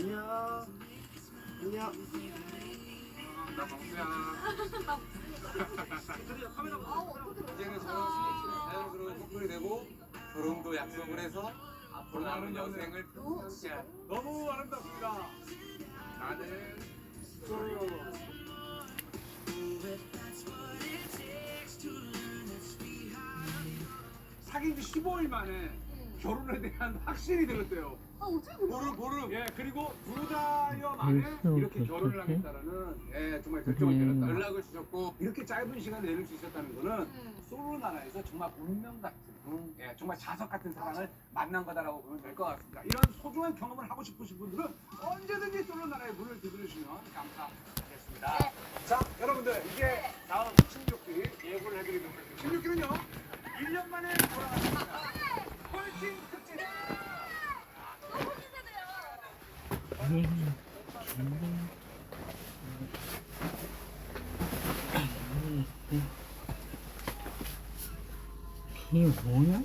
안녕. 안녕. 나 방수야. 이제는 자연스러운 커플이 되고 결혼도 약속을 해서 앞으로 남은 여생을 함께할. 너무 아름답습니다. 나는 솔로. 사귄 지 15일 만에 결혼에 대한 확신이 들었대요. 보름. 예, 그리고 2달여 만에 이렇게 결혼을 하겠다라는 정말 결정을 내렸다. 연락을 주셨고 이렇게 짧은 시간에 내릴 수 있었다는 거는 솔로 나라에서 정말 운명 같은, 정말 자석 같은 사랑을 만난 거다라고 보면 될 것 같습니다. 이런 소중한 경험을 하고 싶으신 분들은 언제든지 솔로 나라에 문을 두드리시면 감사하겠습니다. 자, 여러분들 이제 다음 16기 예고를 해드리도록 하겠습니다. 16기는요 1년 만에 돌아왔습니다. 홀팅 특집. 이게 뭐야?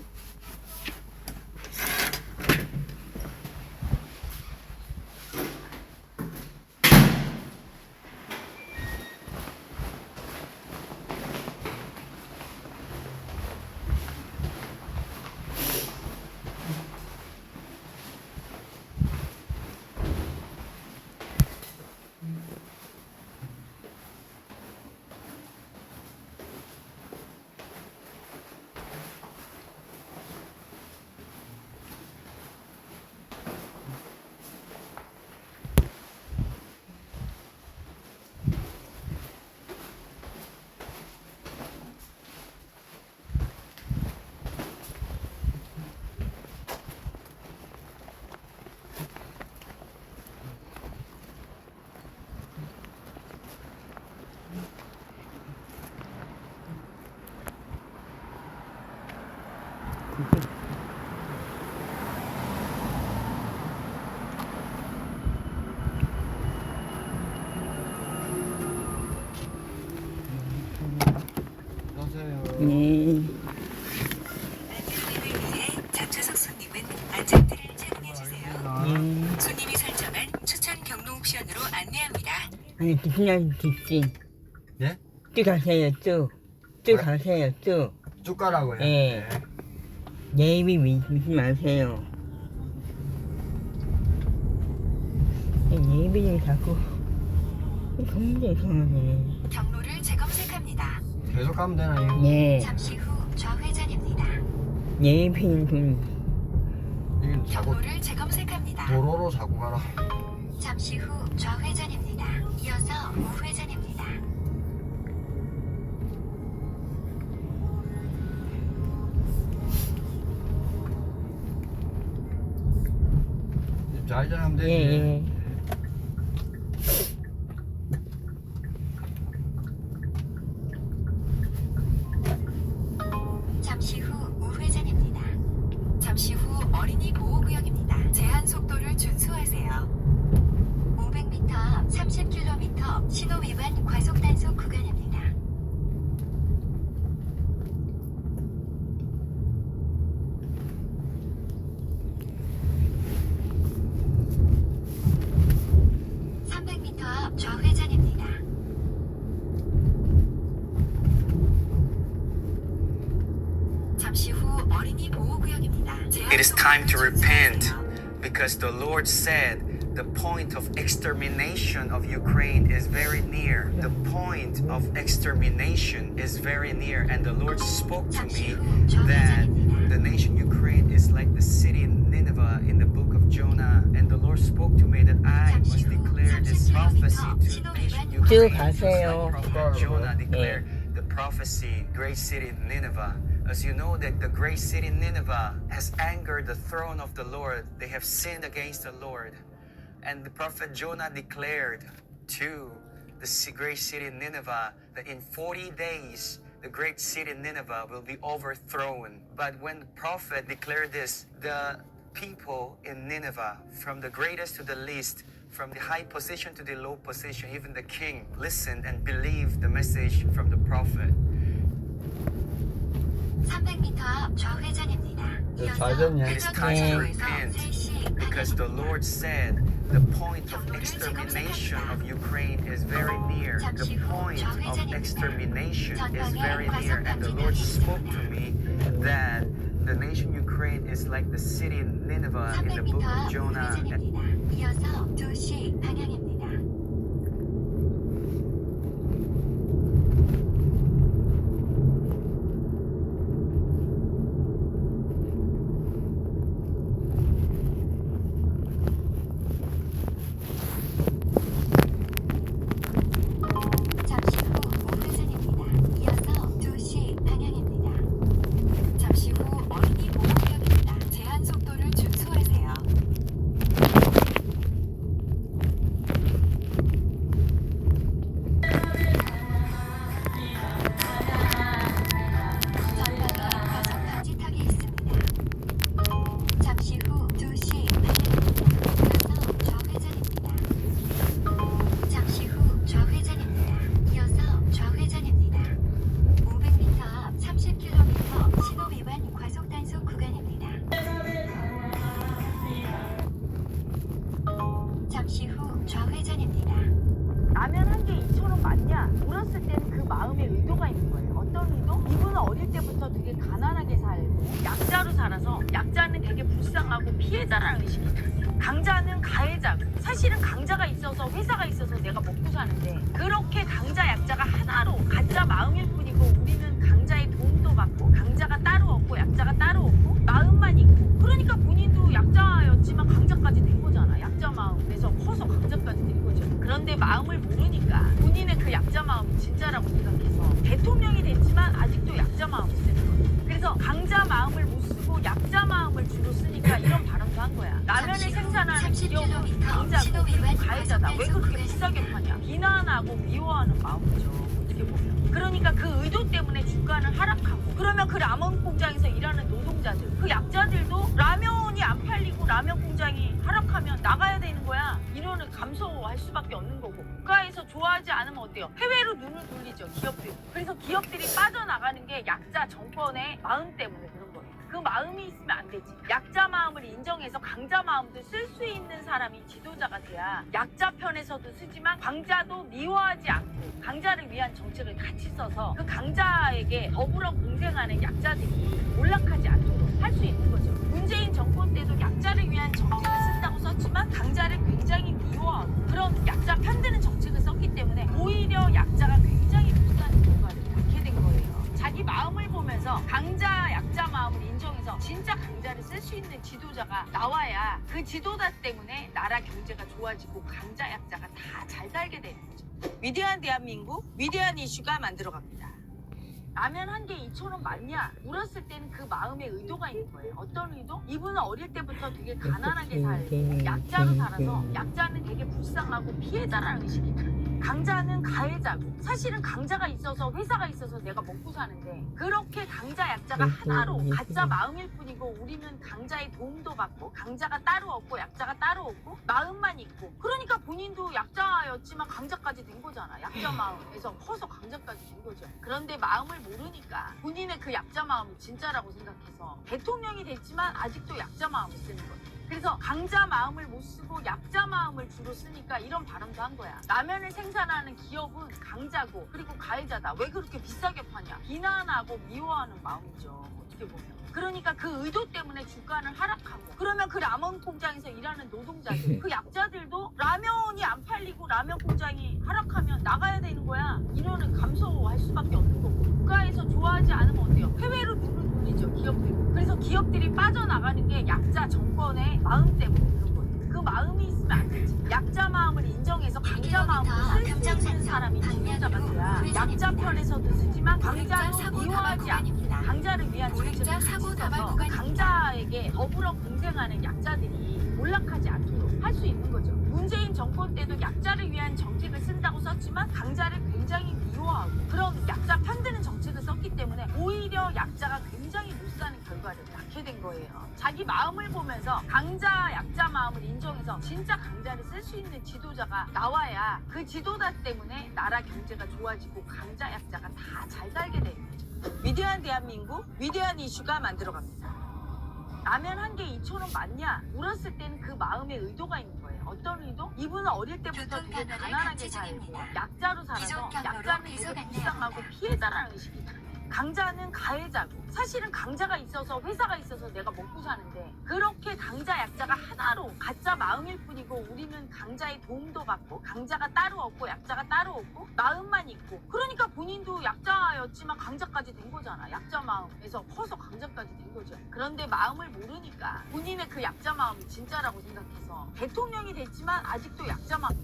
네. 잡초석 손님은 안전띠를 착용해 주세요. 손님이 설정한 추천 경로 옵션으로 안내합니다. 아니, 그냥 뒷진. 네? 쭉 가세요, 쭉. 쭉 가세요, 쭉. 쭉 가라고요? 네. 예비 믿지 마세요. 예비를 자꾸 너무 이상하네. 경로를 재검색합니다. 계속 가면 되나요? 네. 잠시 후 좌회전입니다. 예비는 좀 이건 자꾸 경로를 재검색합니다. 도로로 자꾸 가라. 잠시 후 좌회전입니다. 이어서 우회전입니다. 좌회전하면 되지. 예. 잠시 후 우회전입니다. 잠시 후 어린이 보호구역입니다. 제한 속도를 준수하세요. 500m 앞 30km 신호 위반 과속 단속 구간입니다. 앞 좌회전입니다. 잠시 후 어린이 보호구역입니다. It is time to repent because the Lord said the point of extermination of Ukraine is very near. The point of extermination is very near. And the Lord spoke to me that the nation Ukraine is like the city Nineveh in the book of Jonah. And the Lord spoke to me that I must declare this prophecy to the nation 쭉 Ukraine. 가세요. Just like the prophet Jonah declared the prophecy, great city Nineveh. As you know that the great city Nineveh has angered the throne of the Lord. They have sinned against the Lord. And the prophet Jonah declared to the great city Nineveh that in 40 days the great city Nineveh will be overthrown. But when the prophet declared this, the people in Nineveh, from the greatest to the least, from the high position to the low position, even the king, listened and believed the message from the prophet. 300m 앞 좌회전입니다. 좌회전이야. It is time to repent because the Lord said the point of extermination of Ukraine is very near. The point of extermination is very near. And the Lord spoke to me that the nation Ukraine is like the city Nineveh in the book 300m of Jonah. 우회전입니다. 이어서 2시 방향입니다. 잠시 후 우회전입니다. 이어서 2시 방향입니다. 잠시 후 어린이 보호구역입니다. 제한 속도를 준수하세요. 전방에 과속 방지턱이 있습니다. 잠시 후 2시 방향입니다. 이어서 좌회전입니다. 잠시 후 좌회전입니다. 이어서 좌회전입니다. 500m 앞 30km 신호 위반 과속 단속 구간입니다. 잠시 후 좌회전입니다. 라면 한 개 2,000원 맞냐? 물었을 때는 그 마음의 의도가 있는 거예요. 어떤 의도? 이분은 어릴 때부터 되게 가난하게 살고 약자로 살아서 약자는 되게 불쌍하고 피해자라는 의식이 있어요. 강자는 가해자고 사실은 강자가 있어서 회사가 있어서 내가 먹고 사는데 그렇게 강자 약자가 하나로 가짜 마음일 뿐이고 우리는 강자의 도움도 받고 강자가 따로 없고 약자가 따로 없고 마음만 있고 그러니까 본인도 약자였지만 강자까지 된 거잖아. 약자 마음에서 커서 강자까지 된 거죠. 그런데 마음을 모르니까 본인의 그 약자 마음이 진짜라고 생각해서 대통령이 됐지만 아직도 약자 마음을 쓰는 거예요. 그래서 강자 마음을 못 쓰고 약자 마음을 주로 쓰니까 이런 발언도 한 거야. 라면을 생산하는 기업은 강자고 그리고 가해자다. 왜 그렇게 비싸게 파냐. 비난하고 미워하는 마음이죠. 어떻게 보면. 그러니까 그 의도 때문에 주가는 하락하고 그러면 그 라면 공장에서 일하는 노동자들 그 약자들도 라면이 안 팔리고 라면 공장이 하락하면 나가야 되는 거야. 인원을 감소할 수밖에 없는 거고 국가에서 좋아하지 않으면 어때요? 해외로 눈을 돌리죠. 기업들이. 그래서 기업들이 빠져나가는 게 약자 정권의 마음 때문에 그런 거예요. 그 마음이 있으면 안 되지. 약자 마음을 인정해서 강자 마음도 쓸 수 있는 사람이 지도자가 돼야 약자 편에서도 쓰지만 강자도 미워하지 않고 강자를 위한 정책을 같이 써서 그 강자에게 더불어 공생하는 약자들이 몰락하지 않도록 할 수 있는 거죠. 문재인 정권 때도 약자를 위한 정책을 쓴다고 썼지만 강자를 굉장히 미워하고 그런 약자 편드는 정책을 썼기 때문에 오히려 약자가 굉장히 못하는 결과를 낳게 된 거예요. 자기 마음을 보면서 강자 약자 마음을 인정해서 진짜 강자를 쓸 수 있는 지도자가 나와야 그 지도자 때문에 나라 경제가 좋아지고 강자 약자가 다 잘 살게 되는 거죠. 위대한 대한민국, 위대한 이슈가 만들어갑니다. 라면 한 개 2,000원 맞냐? 물었을 때는 그 마음의 의도가 있는 거예요. 어떤 의도? 이분은 어릴 때부터 되게 가난하게 살고 약자로 살아서 약자는 되게 불쌍하고 피해자라는 의식이 들어요. 강자는 가해자고 사실은 강자가 있어서 회사가 있어서 내가 먹고 사는데 그렇게 강자 약자가 하나로 가짜 마음일 뿐이고 우리는 강자의 도움도 받고 강자가 따로 없고 약자가 따로 없고 마음만 있고 그러니까 본인도 약자였지만 강자까지 된 거잖아. 약자 마음에서 커서 강자까지 된 거죠. 그런데 마음을 모르니까 본인의 그 약자 마음이 진짜라고 생각해서 대통령이 됐지만 아직도 약자 마음을 쓰는 거예요. 그래서 강자 마음을 못 쓰고 약자 마음을 주로 쓰니까 이런 발언도 한 거야. 라면을 생산하는 기업은 강자고 그리고 가해자다. 왜 그렇게 비싸게 파냐. 비난하고 미워하는 마음이죠. 어떻게 보면. 그러니까 그 의도 때문에 주가는 하락하고 그러면 그 라면 공장에서 일하는 노동자들 그 약자들도 라면이 안 팔리고 라면 공장이 하락하면 나가야 되는 거야. 인원을 감소할 수밖에 없는 거고 국가에서 좋아하지 않으면 어때요? 해외로 눈을 돌리죠. 기업들이. 그래서 기업들이 빠져나가는 게 약자 정권의 마음 때문에 그런 거예요. 그 마음이 있으면 안 되지. 약자 마음을 인정해서 강자 마음을 쓸 수 있는 사람이 지도자가 돼야 약자 편에서도 쓰지만 강자도 미워하지 않고 강자를 위한 정책을 같이 써서 강자에게 더불어 공생하는 약자들이 몰락하지 않도록 할 수 있는 거죠. 문재인 정권 때도 약자를 위한 정책을 쓴다고 썼지만 강자를 굉장히 미워하고 그런 약자 편드는 정책을 썼기 때문에 오히려 약자가 굉장히 못 사는 결과를 낳게 된 거예요. 자기 마음을 보면서 강자 약자 마음을 인정해서 진짜 강자를 쓸 수 있는 지도자가 나와야 그 지도자 때문에 나라 경제가 좋아지고 강자 약자가 다 잘 살게 되는 거죠. 위대한 대한민국, 위대한 이슈가 만들어갑니다. 라면 한 개 2,000원 맞냐? 물었을 때는 그 마음에 의도가 있는 거예요. 어떤 의도? 이분은 어릴 때부터 되게 가난하게 살고 약자로 살아서 약자는 되게 불쌍하고 피해자라는 의식이 들어요. 강자는 가해자고 사실은 강자가 있어서 회사가 있어서 내가 먹고 사는데 그렇게 강자 약자가 하나로 가짜 마음일 뿐이고 우리는 강자의 도움도 받고 강자가 따로 없고 약자가 따로 없고 마음만 있고 그러니까 본인도 약자였지만 강자까지 된 거잖아. 약자 마음에서 커서 강자까지 된 거죠. 그런데 마음을 모르니까 본인의 그 약자 마음이 진짜라고 생각해서 대통령이 됐지만 아직도 약자 마음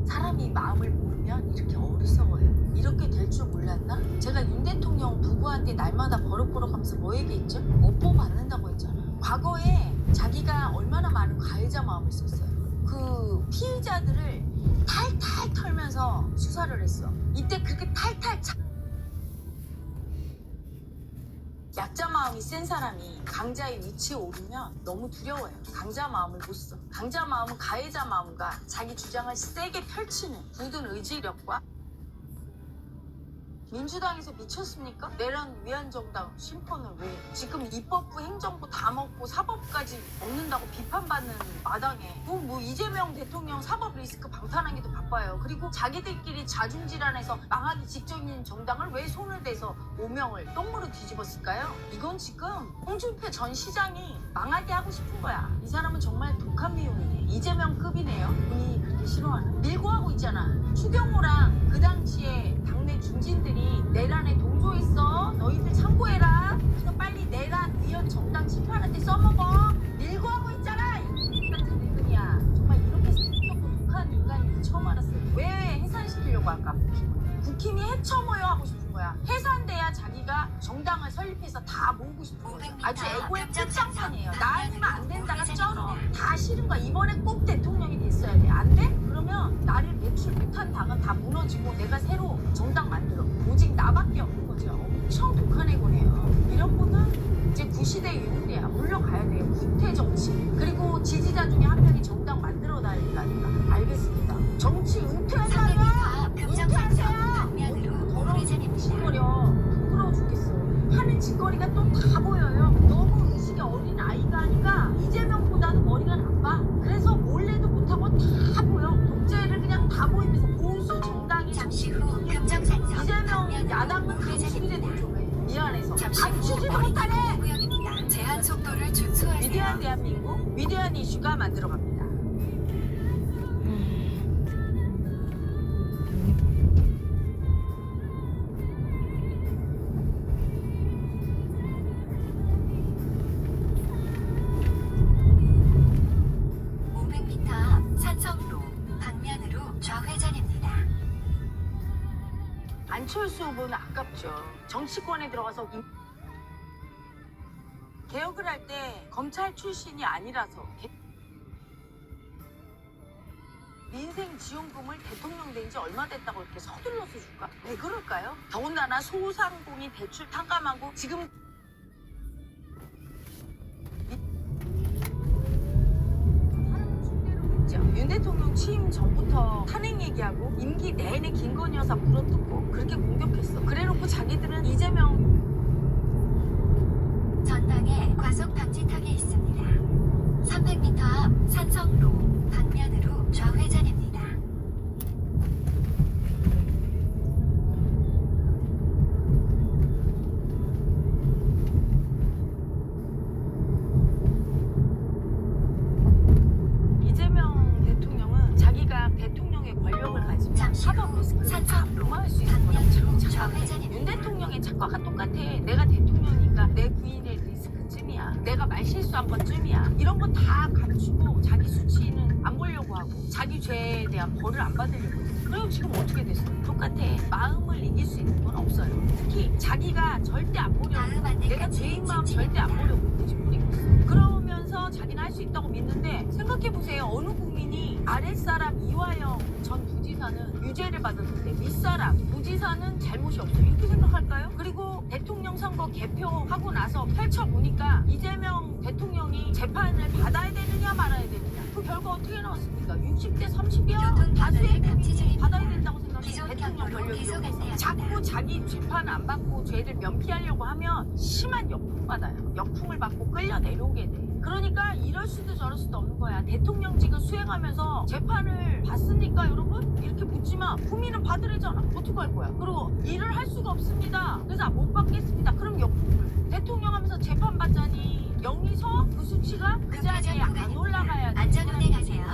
사람이 마음을 모르면 이렇게 어리석어요. 이렇게 될 줄 몰랐나? 제가 윤 대통령 부부한테 날마다 버럭버럭 하면서 뭐 얘기했죠? 업보 받는다고 했잖아요. 과거에 자기가 얼마나 많은 가해자 마음을 썼어요. 그 피의자들을 탈탈 털면서 수사를 했어. 이때 그렇게 탈탈 약자 마음이 센 사람이 강자의 위치에 오르면 너무 두려워요. 강자 마음을 못 써. 강자 마음은 가해자 마음과 자기 주장을 세게 펼치는 굳은 의지력과 민주당에서 미쳤습니까? 내란 위안정당 심판을 왜 지금 입법부 행정부 다 먹고 사법까지 먹는다고 비판받는 마당에 뭐 이재명 대통령 사법 리스크 방탄하기도 바빠요. 그리고 자기들끼리 자중질환해서 망하기 직전인 정당을 왜 손을 대서 오명을 똥으로 뒤집었을까요? 이건 지금 홍준표 전 시장이 망하게 하고 싶은 거야. 이 사람은 정말 독한 미움이네. 이재명급이네요. 본인이 그렇게 싫어하는 밀고 하고 있잖아. 추경호랑 그 당시에 당내 중진들이 내란에 동조했어. 너희들 참고해라. 그래서 빨리 내란 위원 정당 심판한테 써먹어. 밀고 하고 있잖아. 이 같은 늙은이야. 정말 이렇게 생각하고 독한 인간인지 처음 알았어요. 왜 해산시키려고 할까? 국힘이 해쳐모여 하고 싶은 거야. 해산돼야 자기가 정당을 설립해서 다 모으고 싶은 거야. 아주 애고의 끝장판이에요. 나 아니면 안 된다가 쩔어. 다 싫은 거야. 이번에 꼭 대통령이 됐어야 돼. 안 돼? 그러면 나를 배출 못한 당은 다 무너지고 내가 새로 정당 만들어. 오직 나밖에 없는 거죠. 엄청 독한 애고네요. 이런 분은 이제 구시대 유물이야. 물러가야 돼요. 구태 정치. 그리고 지지자 중에 한 명이 정당 만들어 다니니까. 알겠습니다. 정치 은퇴하려면 은퇴하세요. 짓거려. 부끄러워 죽겠어. 하는 짓거리가 또 다 보여요. 너무 의식이 어린 아이가 하니까 이재명보다도 머리가 나빠. 그래서 몰래도 못하고 다 보여. 독재를 그냥 다 보이면서 보수 정당이 잠시 후 금정산성 이재명 야당은 당신이래 대조해. 미안해서 잠시 후 감추지도 못하네. 어린이 보호구역입니다. 제한 속도를 준수하세요. 위대한 대한민국, 위대한 이슈가 만들어갑니다. 산성로 방면으로 좌회전입니다. 안철수 후보는 아깝죠. 정치권에 들어가서 개혁을 할 때 검찰 출신이 아니라서 민생 지원금을 대통령 된 지 얼마 됐다고 이렇게 서둘러서 줄까? 왜 그럴까요? 더군다나 소상공인 대출 탕감하고 지금 윤 대통령 취임 전부터 탄핵 얘기하고 임기 내내 김건희 여사 물어뜯고 그렇게 공격했어. 그래놓고 자기들은 이재명 전방에 과속 방지턱이 있습니다. 300m 앞 산성로 방면으로 좌회전입니다. 대통령의 권력을 가지면 잠시 사법 후 리스크를 다 산성로 무마할 수 있는 거라고 방면으로 생각해. 좌회전입니다. 윤 대통령의 착과가 똑같아. 내가 대통령이니까 내 부인의 리스크쯤이야. 내가 말실수한 것쯤이야. 이런 거 다 감추고 자기 수치는 안 보려고 하고 자기 죄에 대한 벌을 안 받으려고 했어. 그럼 지금 어떻게 됐어? 똑같아. 마음을 이길 수 있는 건 없어요. 특히 자기가 절대 안 보려고 다음 내가 안내까지 죄인 마음 직진입니다. 절대 안 보려고 뒤집어리고 있어. 그러면서 자기는 할 수 있다고 믿는데 생각해보세요. 어느 국민이 아랫사람 이화영 전 부지사는 유죄를 받았는데 윗사람 부지사는 잘못이 없어 이렇게 생각할까요? 그리고 대통령 선거 개표하고 나서 펼쳐보니까 이재명 대통령이 재판을 받아야 되느냐 말아야 되느냐 그 결과 어떻게 나왔습니까? 60대 30이야. 다수의 국민이 받아야 된다고 생각해요. 대통령 권력 이용해서 자꾸 자기 재판 안 받고 죄를 면피하려고 하면 심한 역풍 받아요. 역풍을 받고 끌려 내려오게 돼. 그러니까 이럴 수도 저럴 수도 없는 거야. 대통령직을 수행하면서 재판을 받습니까 여러분? 이렇게 묻지마. 국민은 받으래잖아. 어떡할 거야? 그리고 일을 할 수가 없습니다. 그래서 못 받겠습니다. 그럼 역풍을. 대통령 하면서 재판 받자니 영이서 그 수치가 그 자리에 안 올라가야 돼. 안전운행 하세요.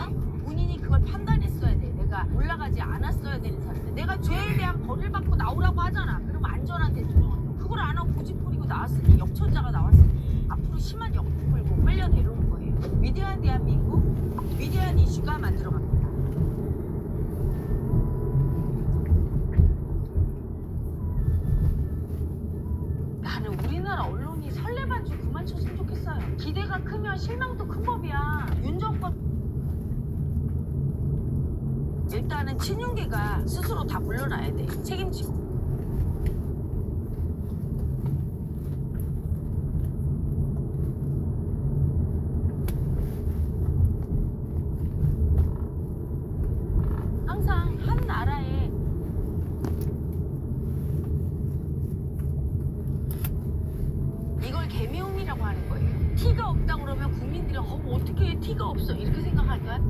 본인이 그걸 판단했어야 돼. 내가 올라가지 않았어야 되는 사람인데 내가 죄에 대한 벌을 받고 나오라고 하잖아. 그럼 안전한 대통령은 그걸 안 하고 고집 부리고 나왔으니 역천자가 나왔으니 앞으로 심한 역풍 불고 끌려 내려오는 거예요. 위대한 대한민국, 위대한 이슈가 만들어갑니다. 나는 우리나라 언론이 설레반주 그만 쳤으면 좋겠어요. 기대가 크면 실망도 큰 법이야. 윤 정권 일단은 친윤계가 스스로 다 물러나야 돼. 책임지고. 항상 한 나라에 이걸 개미움이라고 하는 거예요. 티가 없다 그러면 국민들이 어떻게 티가 없어 이렇게 생각할까?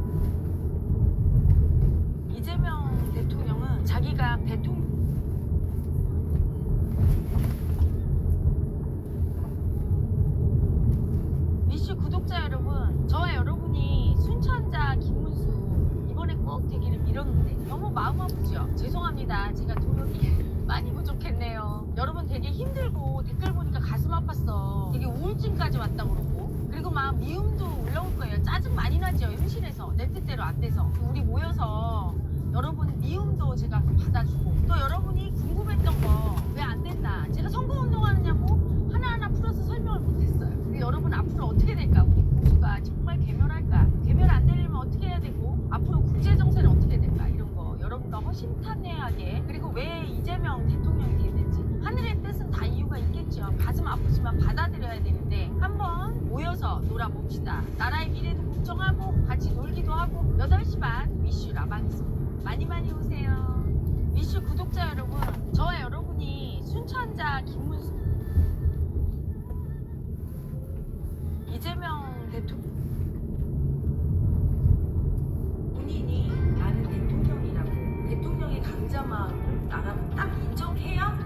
이재명 대통령은 자기가 미슈 구독자 여러분, 저와 여러분이 순천자 김문수 이번에 꼭 되기를 빌었는데 너무 마음 아프죠? 죄송합니다. 제가 도력이 많이 부족했네요. 여러분 되게 힘들고 댓글 보니까 가슴 아팠어. 되게 우울증까지 왔다 그러고 그리고 막 미움도 올라올 거예요. 짜증 많이 나죠. 현실에서 내 뜻대로 안 돼서 우리 모여서 여러분 미움도 제가 받아주고 또 여러분이 궁금했던 거 왜 안 됐나 제가 선거운동하느냐고 하나하나 풀어서 설명을 못했어요. 근데 여러분 앞으로 어떻게 될까? 우리 보수가 정말 개멸할까? 개멸 안 되려면 어떻게 해야 되고 앞으로 국제정세는 어떻게 될까? 이런 거 여러분과 허심탄회하게 그리고 왜 이재명 대통령이 됐는지 하늘의 뜻은 다 이유가 있겠죠. 가슴 아프지만 받아들여야 되는데 한번 모여서 놀아봅시다. 나라의 미래도 걱정하고 같이 놀기도 하고 8시 반 미슈 라방있습니다. 많이 오세요. 미슈 구독자 여러분, 저와 여러분이 순천자 김문수 이재명 대통령 본인이 나는 대통령이라고 대통령의 강자 마음을 나라고 딱 인정해야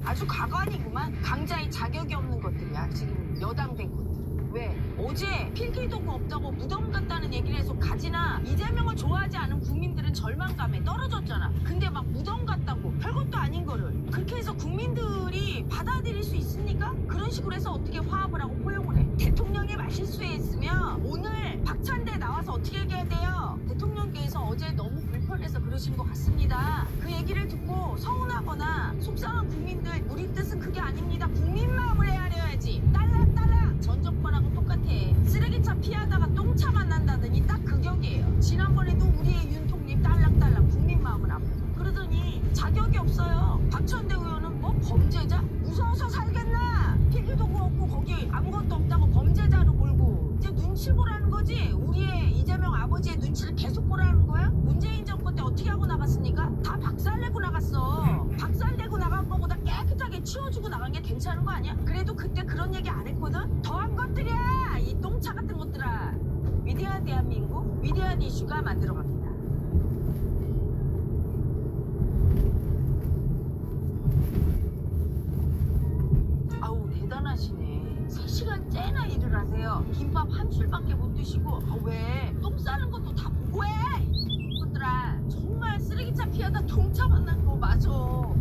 아주 가관이구만. 강자의 자격이 없는 것들이야. 지금 여당된 것들. 왜? 어제 필기도구 없다고 무덤 같다는 얘기를 해서 가지나 이재명을 좋아하지 않은 국민들은 절망감에 떨어졌잖아. 근데 막 무덤 같다고 별것도 아닌 거를 그렇게 해서 국민들이 받아들일 수 있습니까? 그런 식으로 해서 어떻게 화합을 하고 포용을 해? 대통령이 말실수에 있으면 오늘 박찬대 나와서 어떻게 얘기해야 돼요? 대통령께서 어제 너무 불편해서 그러신 것 같습니다. 그 얘기를 듣고 서운하거나 속상한 국민들 우리 뜻은 그게 아닙니다. 국민 마음을 헤아려야지. 딸랑딸랑 전 정권하고 똑같아. 쓰레기차 피하다가 똥차 만난다더니 딱 그 격이에요. 지난번에도 우리의 윤통립 딸랑딸랑 국민 마음은 아프죠. 그러더니 자격이 없어요. 박찬대 의원은 뭐 범죄자? 무서워서 살겠나? 필기도구 없고 거기 아무것도 없다고 범죄자로 몰고 이제 눈치 보라는 거지. 우리의 이재명 아버지의 눈치를 계속 보라는 거야? 문재인 정권 때 어떻게 하고 나갔습니까? 다 박살내고 나갔어. 박살내고 나간 거보다 깨끗하게 치워주고 나간 게 괜찮은 거 아니야? 그래도 그때 그런 얘기 안 했거든? 더한 것들이야 이 똥차 같은 것들아. 위대한 대한민국, 위대한 이슈가 만들어갑니다. 아우 대단하시네. 3시간째나 일을 하세요. 김밥 한 줄밖에 못 드시고 왜? 똥 싸는 것도 다 보고 해! 것들아 정말 쓰레기차 피하다 똥차 만난 거 맞아.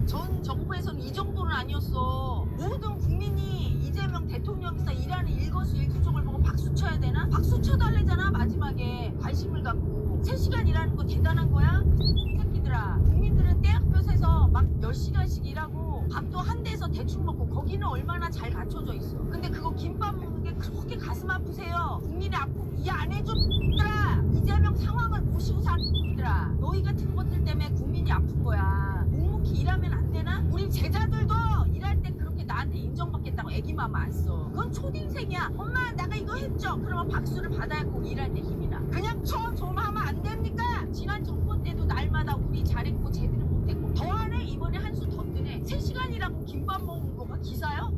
전 정부에서는 이 정도는 아니었어. 모든 국민이 이재명 대통령께서 일하는 일거수일투족을 보고 박수 쳐야 되나? 박수 쳐달래잖아. 마지막에 관심을 갖고 3시간 일하는 거 대단한 거야? 이 새끼들아 국민들은 떼학볕에서 막 10시간씩 일하고 밥도 한 대에서 대충 먹고 거기는 얼마나 잘 갖춰져 있어. 근데 그거 김밥 먹는 게 그렇게 가슴 아프세요? 국민의 아픔 이해 안 해줘 들아. 이재명 상황을 모시고 사는 들아. 너희 같은 것들 때문에 국민이 아픈 거야. 묵묵히 일하면 안 되나? 우리 제자들도 일할 때 그렇게 나한테 인정받겠다고 애기마음 안 써. 그건 초딩생이야. 엄마 나가 이거 했죠. 그러면 박수를 받아야 꼭 일할 때 힘이 나. 그냥 좀 하면 안 됩니까? 지난 정권 때도 날마다 우리 잘했고 제대로 못했고 더하네. 이번에 한 수 더 뜨네. 3시간이라고 김밥 먹은 거가 기사요?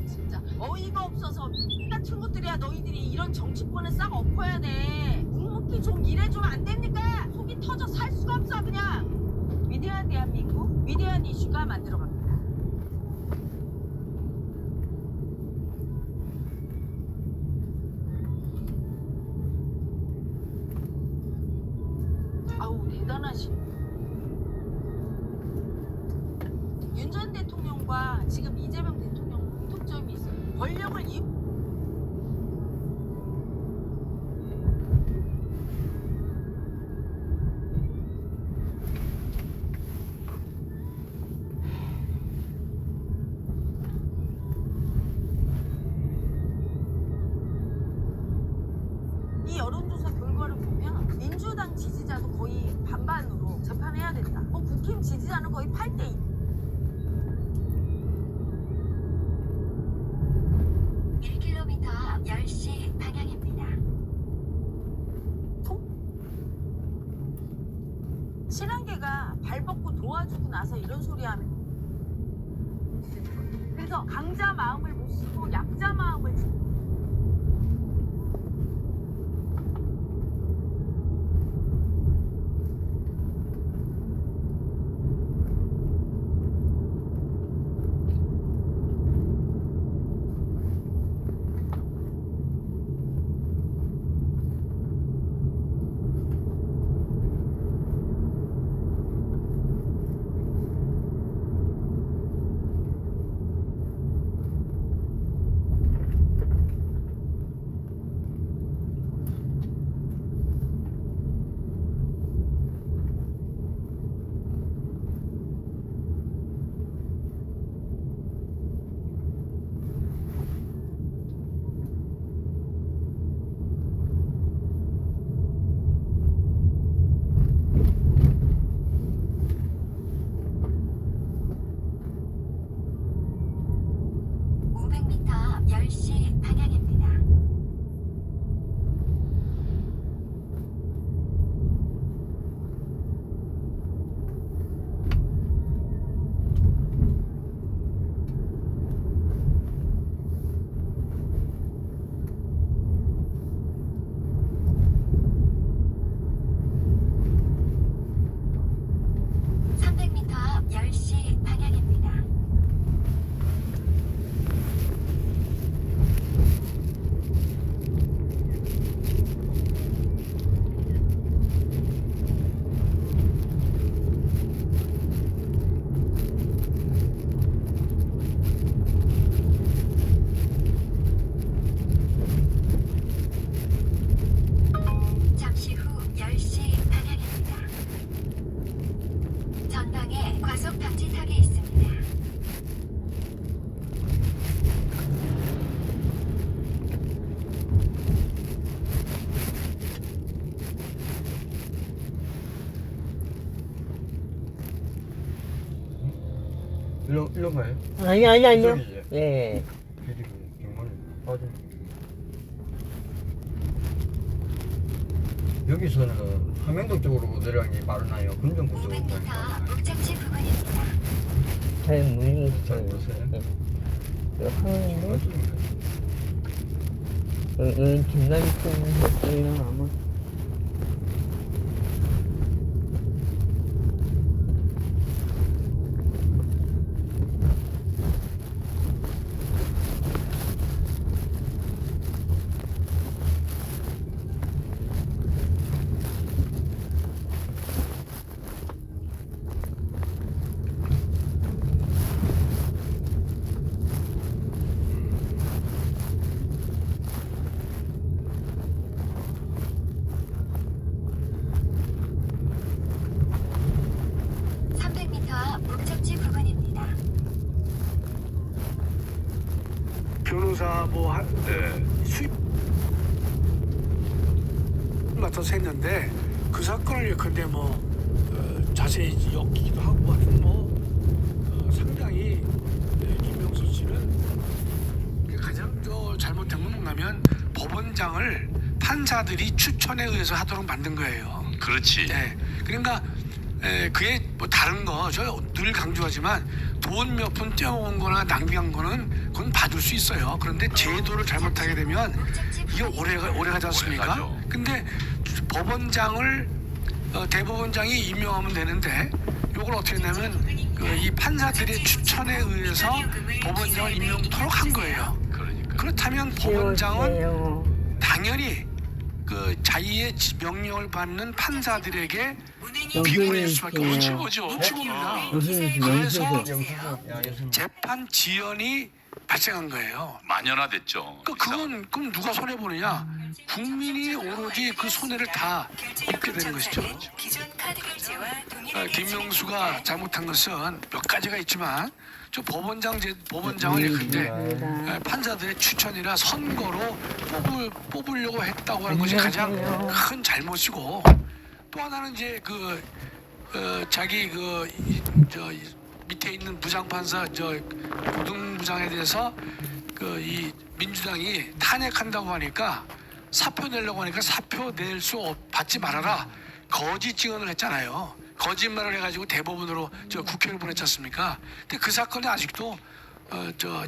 진짜 어이가 없어서 같은 것들이야. 너희들이 이런 정치권을 싹 엎어야 돼. 묵묵히 좀 일해주면 안 됩니까? 속이 터져 살 수가 없어 그냥. 위대한 대한민국, 위대한 이슈가 만들어갑니다. 아우 대단하시네. 윤 전 대통령과 지금 이재명 대통령 공통점이 있어요. 권력을 이 여론조사 결과를 보면 민주당 지지자도 거의 반반으로 재판해야 된다. 국힘 지지자는 거의 8대2. 1km 앞 10시 방향입니다. 친한계가 발벗고 도와주고 나서 이런 소리 하면 그래서 강자 마음을 못 쓰고 약자 마음을 쓰고 일로 가요? 아니요. 이쪽이지? 예. 그리고 정말 빠져. 여기서는 함양동 쪽으로 내려가는 게 빠르나요? 금정고속으로 500m 가니까. 목적지 부근입니다. 잘 모르겠어요. 잘 모르세요? 예. 이거 하는데 어쩌면 여기 중간 쪽은 아마 변호사 수입 맡아서 했는데 그 사건을 예컨대 자세히 엮기도 하고 하여튼 기억나면 법원장을 판사들이 추천에 의해서 하도록 만든 거예요. 그렇지. 네. 그러니까 그게 뭐 다른 거 저 늘 강조하지만 돈 몇 푼 떼어온 거나 낭비한 거는 그건 봐줄 수 있어요. 그런데 제도를 잘못하게 되면 이게 오래 가지 않습니까? 오래가죠. 근데 법원장을 대법원장이 임명하면 되는데 이걸 어떻게 했냐면 이 판사들의 추천에 의해서 법원장을 임명토록 한 거예요. 그러니까. 그렇다면 법원장은 세워주세요. 당연히 그 자기의 명령을 받는 판사들에게 여기 비굴할 수밖에 없는 있어요. 거죠. 눈치 봅니다. 여기 그래서 영수증. 재판 지연이 발생한 거예요. 만연화됐죠. 그건 그럼 누가 손해 보느냐? 국민이 오로지 그 손해를 다 입게 되는 것이죠. 기존 카드 결제와 동일하게 김명수가 잘못한 것은 몇 가지가 있지만 저 법원장을 예컨대 판사들의 추천이나 선거로 뽑으려고 했다고 하는 것이 가장 큰 잘못이고, 또 하나는 이제 자기 저 밑에 있는 부장판사 고등부장에 대해서 이 민주당이 탄핵한다고 하니까 사표 내려고 하니까 사표 낼 수 받지 말아라 거짓 증언을 했잖아요. 거짓말을 해가지고 대법원으로 국회를 보냈지 않습니까? 근데 그 사건이 아직도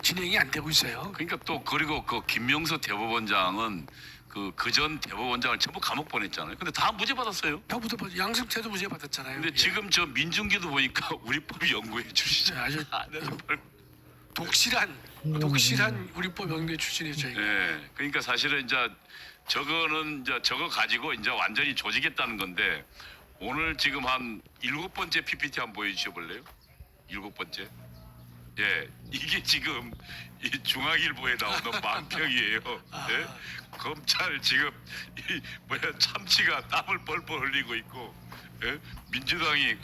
진행이 안 되고 있어요. 그러니까 또 그리고 그 김명수 대법원장은 그전 대법원장을 전부 감옥 보냈잖아요. 근데 다 무죄 받았어요. 양승태도 무죄 받았잖아요. 근데 지금 저 민중기도 보니까 우리법 연구회 출신이잖아요. 아주 독실한 우리법 연구회 출신이죠. 네, 그러니까 사실은 이제 저거는 이제 저거 가지고 이제 완전히 조지겠다는 건데, 오늘 지금 한 7번째 PPT 한번 보여주셔 볼래요? 7번째. 예, 이게 지금 이 중앙일보에 나오는 만평이에요. 예? 검찰 지금 참치가 땀을 뻘뻘 흘리고 있고, 예? 민주당이